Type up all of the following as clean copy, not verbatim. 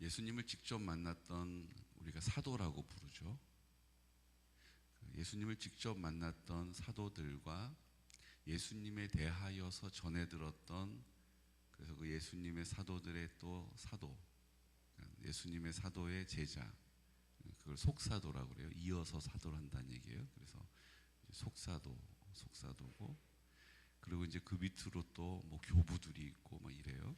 예수님을 직접 만났던, 우리가 사도라고 부르죠. 예수님을 직접 만났던 사도들과 예수님에 대하여서 전해 들었던, 그래서 그 예수님의 사도들의 또 사도, 예수님의 사도의 제자, 그걸 속사도라고 그래요. 이어서 사도를 한다는 얘기예요. 그래서 속사도고, 그리고 이제 그 밑으로 또 뭐 교부들이 있고 막 이래요.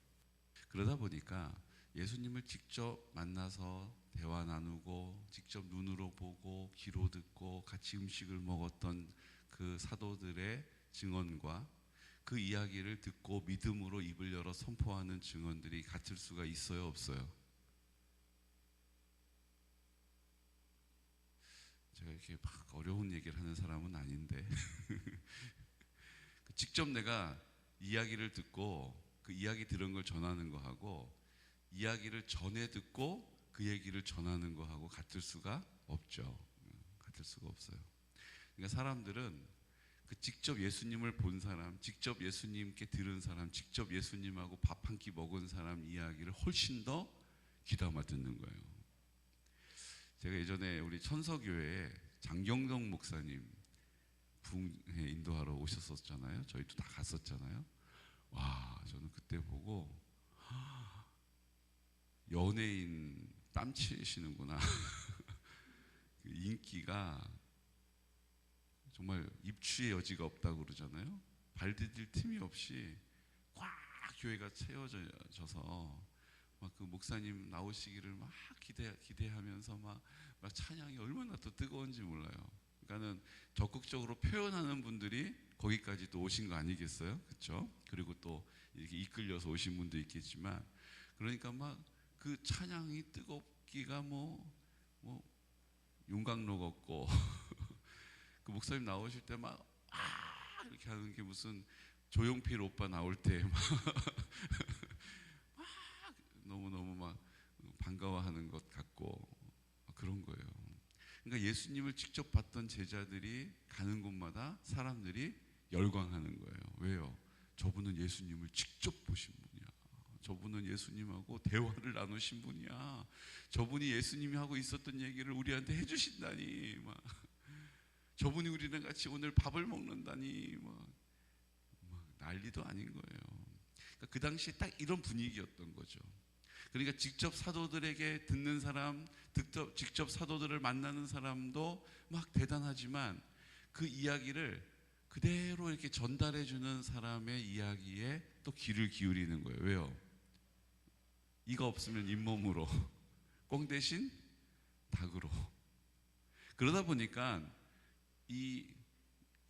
그러다 보니까 예수님을 직접 만나서 대화 나누고, 직접 눈으로 보고, 귀로 듣고, 같이 음식을 먹었던 그 사도들의 증언과 그 이야기를 듣고 믿음으로 입을 열어 선포하는 증언들이 같을 수가 있어요, 없어요? 제가 이렇게 막 어려운 얘기를 하는 사람은 아닌데 직접 내가 이야기를 듣고 그 이야기 들은 걸 전하는 거하고, 이야기를 전해 듣고 그 얘기를 전하는 거하고 같을 수가 없죠. 같을 수가 없어요. 그러니까 사람들은 그 직접 예수님을 본 사람, 직접 예수님께 들은 사람, 직접 예수님하고 밥 한 끼 먹은 사람 이야기를 훨씬 더 귀담아 듣는 거예요. 제가 예전에 우리 천서교회에 장경동 목사님 부흥회 인도하러 오셨었잖아요. 저희도 다 갔었잖아요. 와, 저는 그때 보고 연예인 땀치시는구나. 그 인기가 정말 입추의 여지가 없다고 그러잖아요. 발 디딜 틈이 없이 꽉 교회가 채워져서 막 그 목사님 나오시기를 막 기대하면서 막 찬양이 얼마나 또 뜨거운지 몰라요. 그러니까는 적극적으로 표현하는 분들이 거기까지 또 오신 거 아니겠어요? 그렇죠? 그리고 또 이렇게 이끌려서 오신 분도 있겠지만, 그러니까 막 그 찬양이 뜨겁기가 뭐 윤곽로 걷고 그 목사님 나오실 때 막 이렇게 하는 게 무슨 조용필 오빠 나올 때 막 너무너무 막 반가워하는 것 같고 그런 거예요. 그러니까 예수님을 직접 봤던 제자들이 가는 곳마다 사람들이 열광하는 거예요. 왜요? 저분은 예수님을 직접 보신 분이야. 저분은 예수님하고 대화를 나누신 분이야. 저분이 예수님이 하고 있었던 얘기를 우리한테 해주신다니. 막 저분이 우리랑 같이 오늘 밥을 먹는다니. 막 난리도 아닌 거예요. 그러니까 그 당시에 딱 이런 분위기였던 거죠. 그러니까 직접 사도들에게 듣는 사람, 직접 사도들을 만나는 사람도 막 대단하지만 그 이야기를 그대로 이렇게 전달해 주는 사람의 이야기에 또 귀를 기울이는 거예요. 왜요? 이가 없으면 잇몸으로, 꽁 대신 닭으로. 그러다 보니까 이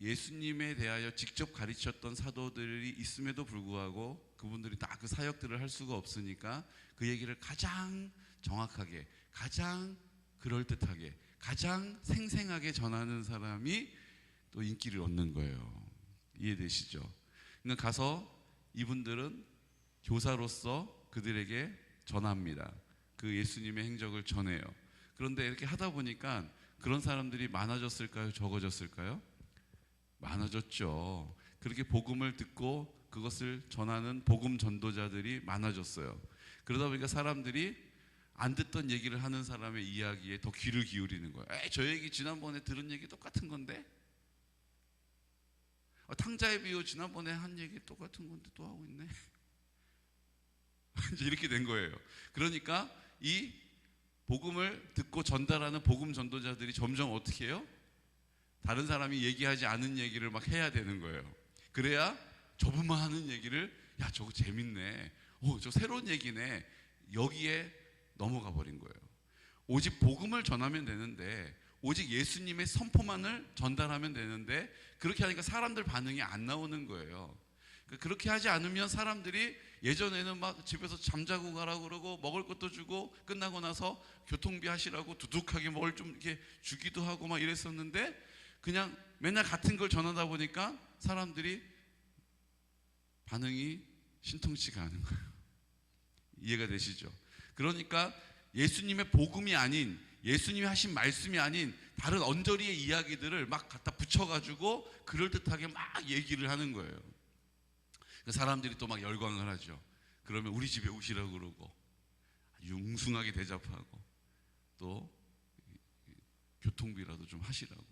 예수님에 대하여 직접 가르쳤던 사도들이 있음에도 불구하고 그분들이 다 그 사역들을 할 수가 없으니까 그 얘기를 가장 정확하게, 가장 그럴듯하게, 가장 생생하게 전하는 사람이 또 인기를 얻는 거예요. 이해되시죠? 그러니까 가서 이분들은 교사로서 그들에게 전합니다. 그 예수님의 행적을 전해요. 그런데 이렇게 하다 보니까 그런 사람들이 많아졌을까요? 적어졌을까요? 많아졌죠. 그렇게 복음을 듣고 그것을 전하는 복음 전도자들이 많아졌어요. 그러다 보니까 사람들이 안 듣던 얘기를 하는 사람의 이야기에 더 귀를 기울이는 거예요. 에이, 저 얘기 지난번에 들은 얘기 똑같은 건데? 탕자의 비유 지난번에 한 얘기 똑같은 건데 또 하고 있네. 이제 이렇게 된 거예요. 그러니까 이 복음을 듣고 전달하는 복음 전도자들이 점점 어떻게 해요? 다른 사람이 얘기하지 않은 얘기를 막 해야 되는 거예요. 그래야 저분만 하는 얘기를, 야, 저거 재밌네. 저 새로운 얘기네. 여기에 넘어가 버린 거예요. 오직 복음을 전하면 되는데, 오직 예수님의 선포만을 전달하면 되는데, 그렇게 하니까 사람들 반응이 안 나오는 거예요. 그렇게 하지 않으면 사람들이 예전에는 막 집에서 잠자고 가라고 그러고 먹을 것도 주고 끝나고 나서 교통비 하시라고 두둑하게 뭘 좀 이렇게 주기도 하고 막 이랬었는데, 그냥 맨날 같은 걸 전하다 보니까 사람들이 반응이 신통치가 않은 거예요. 이해가 되시죠? 그러니까 예수님의 복음이 아닌, 예수님이 하신 말씀이 아닌 다른 언저리의 이야기들을 막 갖다 붙여가지고 그럴듯하게 막 얘기를 하는 거예요. 사람들이 또 막 열광을 하죠. 그러면 우리 집에 오시라고 그러고, 엉숭하게 대접하고 또 교통비라도 좀 하시라고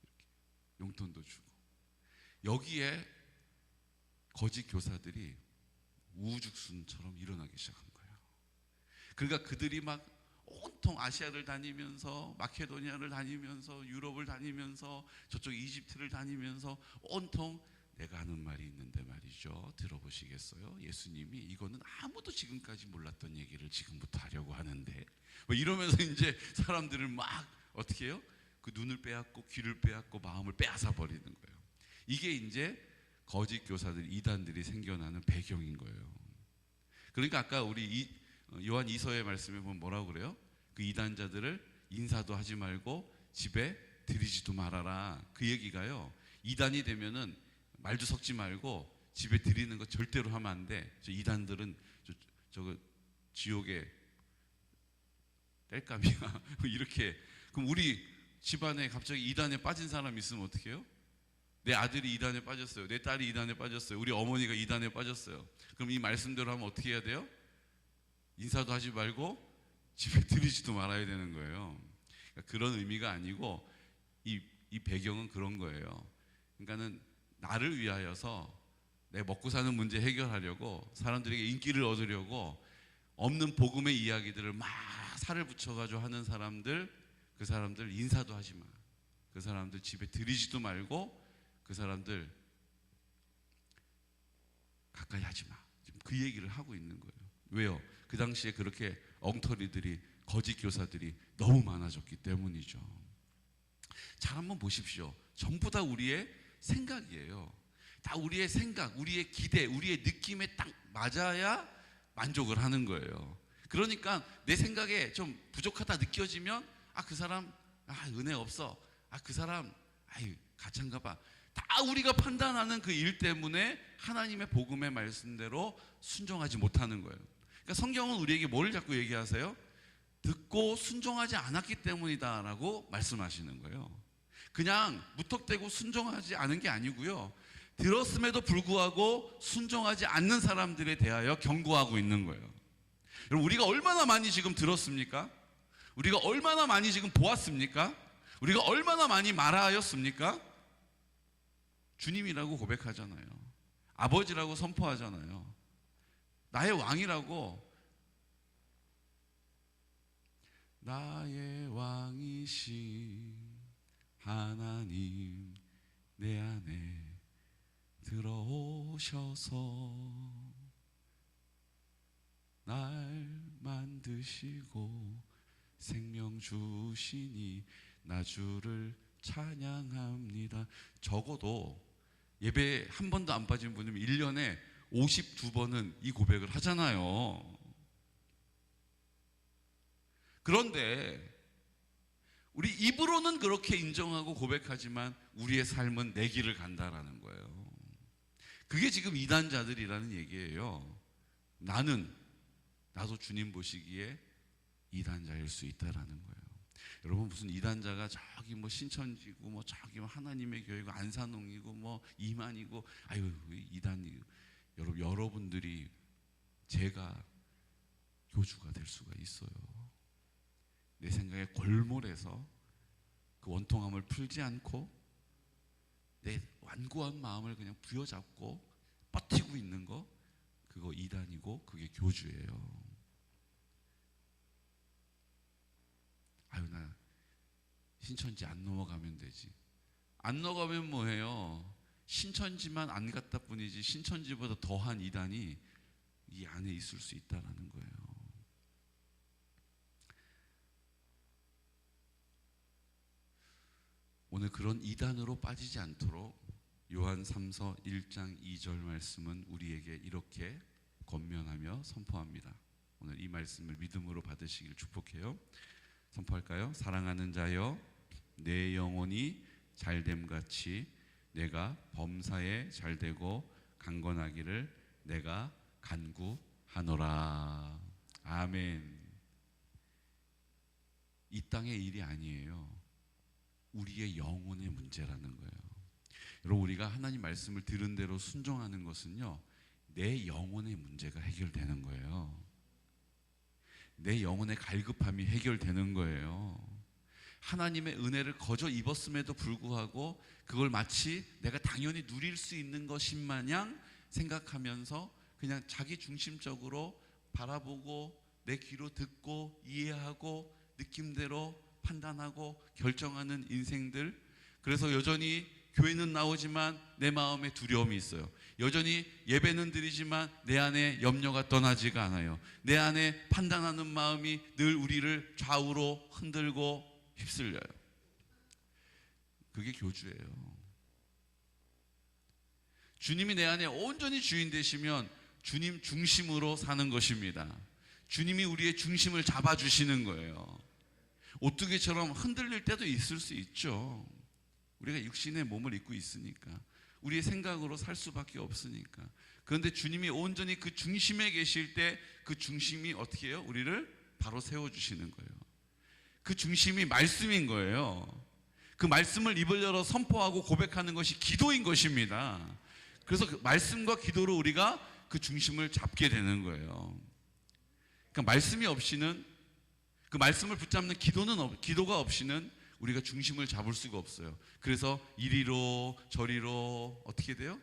이렇게 용돈도 주고, 여기에 거짓 교사들이 우후죽순처럼 일어나기 시작한 거예요. 그러니까 그들이 막 온통 아시아를 다니면서 마케도니아를 다니면서 유럽을 다니면서 저쪽 이집트를 다니면서 온통 내가 하는 말이 있는데 말이죠. 들어보시겠어요? 예수님이 이거는 아무도 지금까지 몰랐던 얘기를 지금부터 하려고 하는데 뭐 이러면서 이제 사람들을 막 어떻게 해요? 그 눈을 빼앗고 귀를 빼앗고 마음을 빼앗아 버리는 거예요. 이게 이제 거짓 교사들, 이단들이 생겨나는 배경인 거예요. 그러니까 아까 우리 요한 2서의 말씀에 보면 뭐라고 그래요? 그 이단자들을 인사도 하지 말고 집에 들이지도 말아라. 그 얘기가요, 이단이 되면은 말도 섞지 말고 집에 들이는 거 절대로 하면 안 돼. 저 이단들은 저거 지옥의 땔감이야. 이렇게. 그럼 우리 집안에 갑자기 이단에 빠진 사람 있으면 어떻게 해요? 내 아들이 이단에 빠졌어요. 내 딸이 이단에 빠졌어요. 우리 어머니가 이단에 빠졌어요. 그럼 이 말씀대로 하면 어떻게 해야 돼요? 인사도 하지 말고 집에 들이지도 말아야 되는 거예요. 그러니까 그런 의미가 아니고 이 배경은 그런 거예요. 그러니까는 나를 위하여서 내 먹고 사는 문제 해결하려고 사람들에게 인기를 얻으려고 없는 복음의 이야기들을 막 살을 붙여가지고 하는 사람들, 그 사람들 인사도 하지 마. 그 사람들 집에 들이지도 말고 그 사람들 가까이 하지 마. 지금 그 얘기를 하고 있는 거예요. 왜요? 그 당시에 그렇게 엉터리들이, 거짓 교사들이 너무 많아졌기 때문이죠. 잘 한번 보십시오. 전부 다 우리의 생각이에요. 다 우리의 생각, 우리의 기대, 우리의 느낌에 딱 맞아야 만족을 하는 거예요. 그러니까 내 생각에 좀 부족하다 느껴지면 그 사람 은혜 없어. 그 사람 가짠가 봐. 다 우리가 판단하는 그 일 때문에 하나님의 복음의 말씀대로 순종하지 못하는 거예요. 그러니까 성경은 우리에게 뭘 자꾸 얘기하세요? 듣고 순종하지 않았기 때문이다라고 말씀하시는 거예요. 그냥 무턱대고 순종하지 않은 게 아니고요, 들었음에도 불구하고 순종하지 않는 사람들에 대하여 경고하고 있는 거예요. 여러분, 우리가 얼마나 많이 지금 들었습니까? 우리가 얼마나 많이 지금 보았습니까? 우리가 얼마나 많이 말하였습니까? 주님이라고 고백하잖아요. 아버지라고 선포하잖아요. 나의 왕이라고. 나의 왕이신 하나님 내 안에 들어오셔서 날 만드시고 생명 주시니 나 주를 찬양합니다. 적어도 예배 한 번도 안 빠진 분이면 1년에 52번은 이 고백을 하잖아요. 그런데 우리 입으로는 그렇게 인정하고 고백하지만 우리의 삶은 내 길을 간다라는 거예요. 그게 지금 이단자들이라는 얘기예요. 나도 주님 보시기에 이단자일 수 있다라는 거예요. 여러분, 무슨 이단자가 저기 뭐 신천지고 뭐 저기 하나님의 교회고 안산홍이고 뭐 이만이고 이단이, 여러분들이 제가 교주가 될 수가 있어요. 내 생각에 골몰해서 그 원통함을 풀지 않고 내 완고한 마음을 그냥 부여잡고 버티고 있는 거, 그거 이단이고 그게 교주예요. 나 신천지 안 넘어가면 되지. 안 넘어가면 뭐해요? 신천지만 안 갔다 뿐이지 신천지보다 더한 이단이 이 안에 있을 수 있다라는 거예요. 오늘 그런 이단으로 빠지지 않도록 요한 3서 1장 2절 말씀은 우리에게 이렇게 권면하며 선포합니다. 오늘 이 말씀을 믿음으로 받으시길 축복해요. 선포할까요? 사랑하는 자여, 내 영혼이 잘됨같이 내가 범사에 잘되고 강건하기를 내가 간구하노라. 아멘. 이 땅의 일이 아니에요. 우리의 영혼의 문제라는 거예요. 여러분, 우리가 하나님 말씀을 들은 대로 순종하는 것은요, 내 영혼의 문제가 해결되는 거예요. 내 영혼의 갈급함이 해결되는 거예요. 하나님의 은혜를 거저 입었음에도 불구하고 그걸 마치 내가 당연히 누릴 수 있는 것인 마냥 생각하면서 그냥 자기 중심적으로 바라보고 내 귀로 듣고 이해하고 느낌대로 판단하고 결정하는 인생들. 그래서 여전히 교회는 나오지만 내 마음에 두려움이 있어요. 여전히 예배는 드리지만 내 안에 염려가 떠나지가 않아요. 내 안에 판단하는 마음이 늘 우리를 좌우로 흔들고 휩쓸려요. 그게 교주예요. 주님이 내 안에 온전히 주인 되시면 주님 중심으로 사는 것입니다. 주님이 우리의 중심을 잡아주시는 거예요. 오뚜기처럼 흔들릴 때도 있을 수 있죠. 우리가 육신의 몸을 입고 있으니까, 우리의 생각으로 살 수밖에 없으니까. 그런데 주님이 온전히 그 중심에 계실 때 그 중심이 어떻게 해요? 우리를 바로 세워주시는 거예요. 그 중심이 말씀인 거예요. 그 말씀을 입을 열어 선포하고 고백하는 것이 기도인 것입니다. 그래서 그 말씀과 기도로 우리가 그 중심을 잡게 되는 거예요. 그러니까 말씀이 없이는, 그 말씀을 붙잡는 기도가 없이는 우리가 중심을 잡을 수가 없어요. 그래서 이리로 저리로 어떻게 돼요?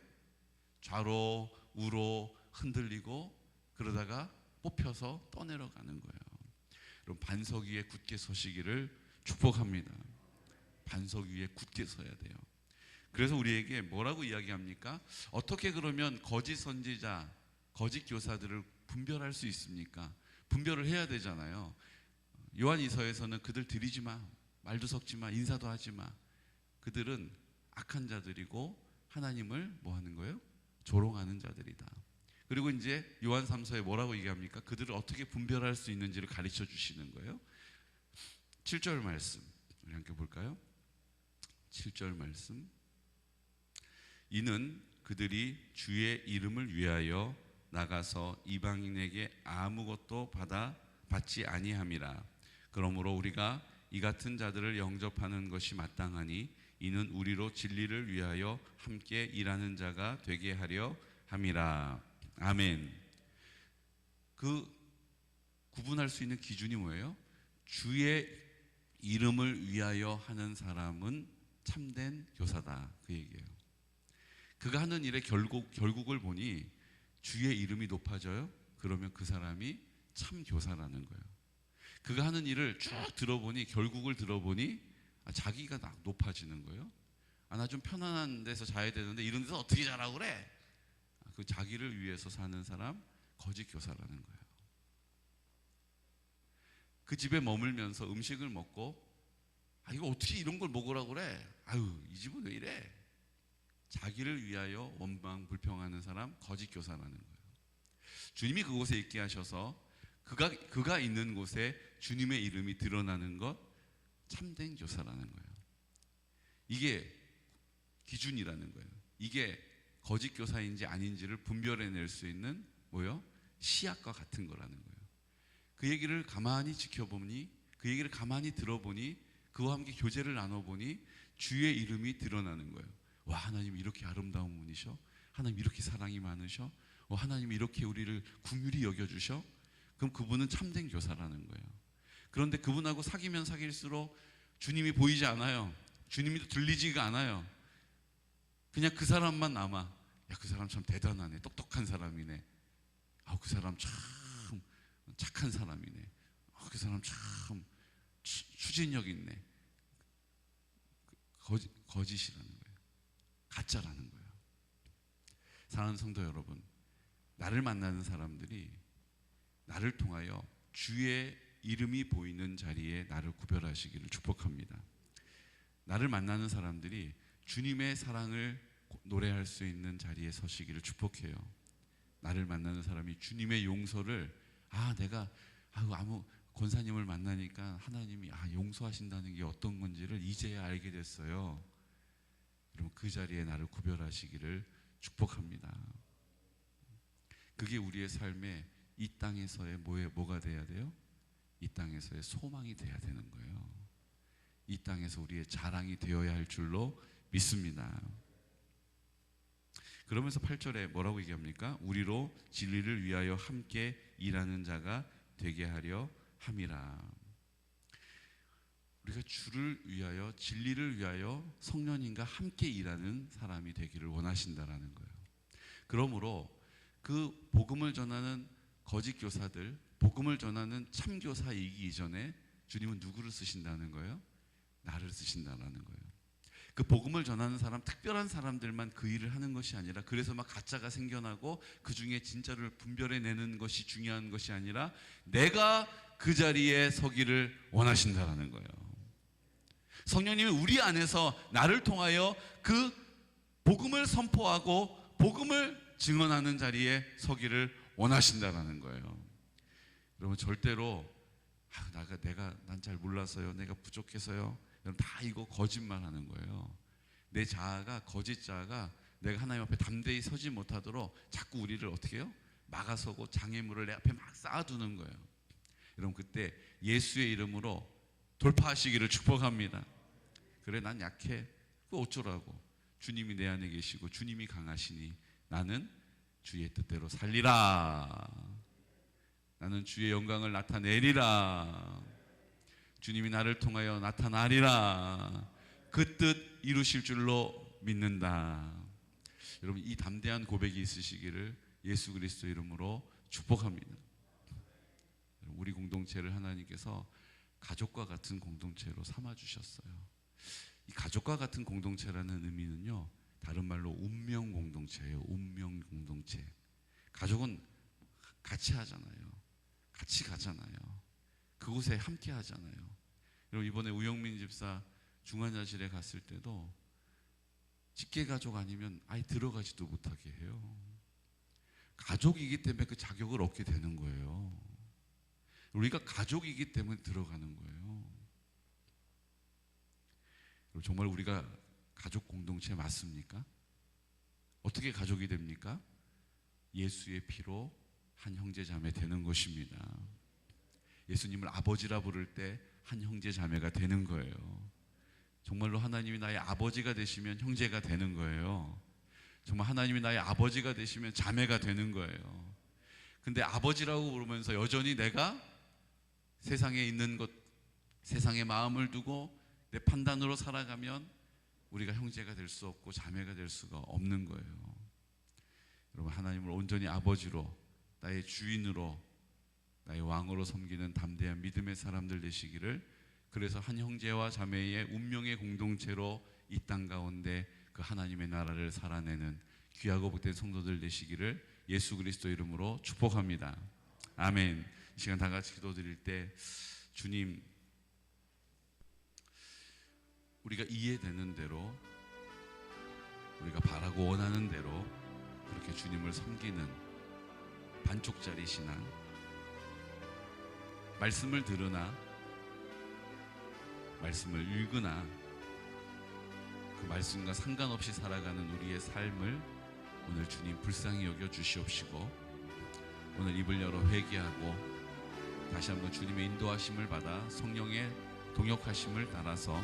좌로 우로 흔들리고 그러다가 뽑혀서 떠내려가는 거예요. 여러분, 반석 위에 굳게 서시기를 축복합니다. 반석 위에 굳게 서야 돼요. 그래서 우리에게 뭐라고 이야기합니까? 어떻게 그러면 거짓 선지자, 거짓 교사들을 분별할 수 있습니까? 분별을 해야 되잖아요. 요한이서에서는 그들 들이지 마, 말도 섞지 마, 인사도 하지 마. 그들은 악한 자들이고 하나님을 뭐 하는 거예요? 조롱하는 자들이다. 그리고 이제 요한 3서에 뭐라고 얘기합니까? 그들을 어떻게 분별할 수 있는지를 가르쳐 주시는 거예요. 7절 말씀 우리 함께 볼까요? 7절 말씀. 이는 그들이 주의 이름을 위하여 나가서 이방인에게 아무것도 받지 아니함이라. 그러므로 우리가 이 같은 자들을 영접하는 것이 마땅하니 이는 우리로 진리를 위하여 함께 일하는 자가 되게 하려 함이라. 아멘. 그 구분할 수 있는 기준이 뭐예요? 주의 이름을 위하여 하는 사람은 참된 교사다, 그 얘기예요. 그가 하는 일의 결국을 보니 주의 이름이 높아져요? 그러면 그 사람이 참 교사라는 거예요. 그가 하는 일을 쭉 들어보니, 결국을 들어보니 자기가 높아지는 거예요. 나 좀 편안한 데서 자야 되는데 이런 데서 어떻게 자라고 그래? 그 자기를 위해서 사는 사람, 거짓 교사라는 거예요. 그 집에 머물면서 음식을 먹고 이거 어떻게 이런 걸 먹으라고 그래? 이 집은 왜 이래? 자기를 위하여 원망 불평하는 사람, 거짓 교사라는 거예요. 주님이 그곳에 있게 하셔서 그가 있는 곳에 주님의 이름이 드러나는 것, 참된 교사라는 거예요. 이게 기준이라는 거예요. 이게 거짓 교사인지 아닌지를 분별해낼 수 있는 뭐요? 시약과 같은 거라는 거예요. 그 얘기를 가만히 지켜보니, 그 얘기를 가만히 들어보니, 그와 함께 교제를 나눠보니 주의 이름이 드러나는 거예요. 와, 하나님 이렇게 아름다운 분이셔? 하나님 이렇게 사랑이 많으셔? 하나님 이렇게 우리를 긍휼히 여겨주셔? 그럼 그분은 참된 교사라는 거예요. 그런데 그분하고 사귀면 사귈수록 주님이 보이지 않아요. 주님이 들리지가 않아요. 그냥 그 사람만 남아. 야, 그 사람 참 대단하네. 똑똑한 사람이네. 그 사람 참 착한 사람이네. 그 사람 참 추진력 있네. 거짓이라는 거예요. 가짜라는 거예요. 사랑하는 성도 여러분, 나를 만나는 사람들이 나를 통하여 주의 이름이 보이는 자리에 나를 구별하시기를 축복합니다. 나를 만나는 사람들이 주님의 사랑을 노래할 수 있는 자리에 서시기를 축복해요. 나를 만나는 사람이 주님의 용서를, 내가 아무 권사님을 만나니까 하나님이 용서하신다는 게 어떤 건지를 이제야 알게 됐어요. 여러분, 그 자리에 나를 구별하시기를 축복합니다. 그게 우리의 삶의 이 땅에서의 뭐가 돼야 돼요? 이 땅에서의 소망이 돼야 되는 거예요. 이 땅에서 우리의 자랑이 되어야 할 줄로 믿습니다. 그러면서 8절에 뭐라고 얘기합니까? 우리로 진리를 위하여 함께 일하는 자가 되게 하려 함이라. 우리가 주를 위하여, 진리를 위하여 성령님과 함께 일하는 사람이 되기를 원하신다라는 거예요. 그러므로 그 복음을 전하는 거짓 교사들, 복음을 전하는 참 교사이기 이전에 주님은 누구를 쓰신다는 거예요? 나를 쓰신다라는 거예요. 그 복음을 전하는 사람, 특별한 사람들만 그 일을 하는 것이 아니라, 그래서 막 가짜가 생겨나고 그 중에 진짜를 분별해내는 것이 중요한 것이 아니라 내가 그 자리에 서기를 원하신다라는 거예요. 성령님이 우리 안에서 나를 통하여 그 복음을 선포하고 복음을 증언하는 자리에 서기를 원하신다라는 거예요. 여러분, 절대로 난 잘 몰라서요, 내가 부족해서요, 여러분, 다 이거 거짓말하는 거예요. 내 자아가, 거짓 자아가 내가 하나님 앞에 담대히 서지 못하도록 자꾸 우리를 어떻게 해요? 막아서고 장애물을 내 앞에 막 쌓아두는 거예요. 여러분, 그때 예수의 이름으로 돌파하시기를 축복합니다. 그래, 난 약해. 그 어쩌라고. 주님이 내 안에 계시고 주님이 강하시니 나는 주의 뜻대로 살리라. 나는 주의 영광을 나타내리라. 주님이 나를 통하여 나타나리라. 그 뜻 이루실 줄로 믿는다. 여러분, 이 담대한 고백이 있으시기를 예수 그리스도 이름으로 축복합니다. 우리 공동체를 하나님께서 가족과 같은 공동체로 삼아주셨어요. 이 가족과 같은 공동체라는 의미는요, 다른 말로 운명 공동체예요. 운명 공동체. 가족은 같이 하잖아요. 같이 가잖아요. 그곳에 함께 하잖아요. 여러분, 이번에 우영민 집사 중환자실에 갔을 때도 직계가족 아니면 아예 들어가지도 못하게 해요. 가족이기 때문에 그 자격을 얻게 되는 거예요. 우리가 가족이기 때문에 들어가는 거예요. 정말 우리가 가족 공동체 맞습니까? 어떻게 가족이 됩니까? 예수의 피로 한 형제 자매 되는 것입니다. 예수님을 아버지라 부를 때 한 형제 자매가 되는 거예요. 정말로 하나님이 나의 아버지가 되시면 형제가 되는 거예요. 정말 하나님이 나의 아버지가 되시면 자매가 되는 거예요. 근데 아버지라고 부르면서 여전히 내가 세상에 있는 것, 세상에 마음을 두고 내 판단으로 살아가면 우리가 형제가 될 수 없고 자매가 될 수가 없는 거예요. 여러분, 하나님을 온전히 아버지로, 나의 주인으로, 나의 왕으로 섬기는 담대한 믿음의 사람들 되시기를, 그래서 한 형제와 자매의 운명의 공동체로 이 땅 가운데 그 하나님의 나라를 살아내는 귀하고 복된 성도들 되시기를 예수 그리스도 이름으로 축복합니다. 아멘. 이 시간 다 같이 기도드릴 때, 주님, 우리가 이해되는 대로, 우리가 바라고 원하는 대로 그렇게 주님을 섬기는 반쪽짜리 신앙, 말씀을 들으나 말씀을 읽으나 그 말씀과 상관없이 살아가는 우리의 삶을 오늘 주님 불쌍히 여겨 주시옵시고, 오늘 입을 열어 회개하고 다시 한번 주님의 인도하심을 받아 성령의 동역하심을 따라서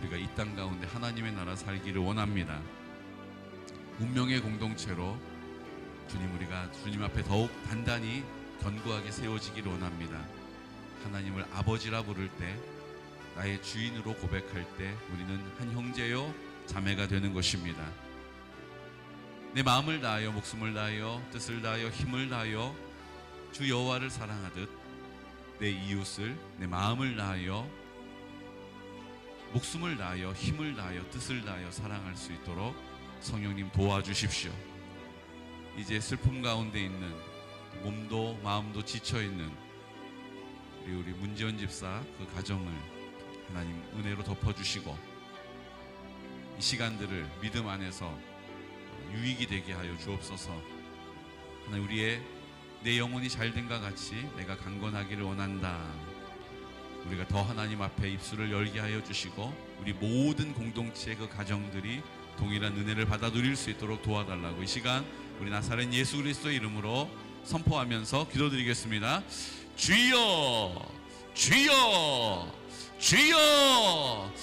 우리가 이 땅 가운데 하나님의 나라 살기를 원합니다. 운명의 공동체로 주님, 우리가 주님 앞에 더욱 단단히 견고하게 세워지기를 원합니다. 하나님을 아버지라 부를 때, 나의 주인으로 고백할 때 우리는 한 형제요 자매가 되는 것입니다. 내 마음을 다하여, 목숨을 다하여, 뜻을 다하여, 힘을 다하여 주 여호와를 사랑하듯 내 이웃을 내 마음을 다하여, 목숨을 다하여, 힘을 다하여, 뜻을 다하여 사랑할 수 있도록 성령님 도와주십시오. 이제 슬픔 가운데 있는, 몸도 마음도 지쳐있는 우리 문지연 집사 그 가정을 하나님 은혜로 덮어주시고, 이 시간들을 믿음 안에서 유익이 되게 하여 주옵소서. 하나님, 우리의 내 영혼이 잘된과 같이 내가 강건하기를 원한다. 우리가 더 하나님 앞에 입술을 열게 하여 주시고, 우리 모든 공동체의 그 가정들이 동일한 은혜를 받아 누릴 수 있도록 도와달라고 이 시간 우리 나사렛 예수 그리스도의 이름으로 선포하면서 기도드리겠습니다. 주여, 주여, 주여.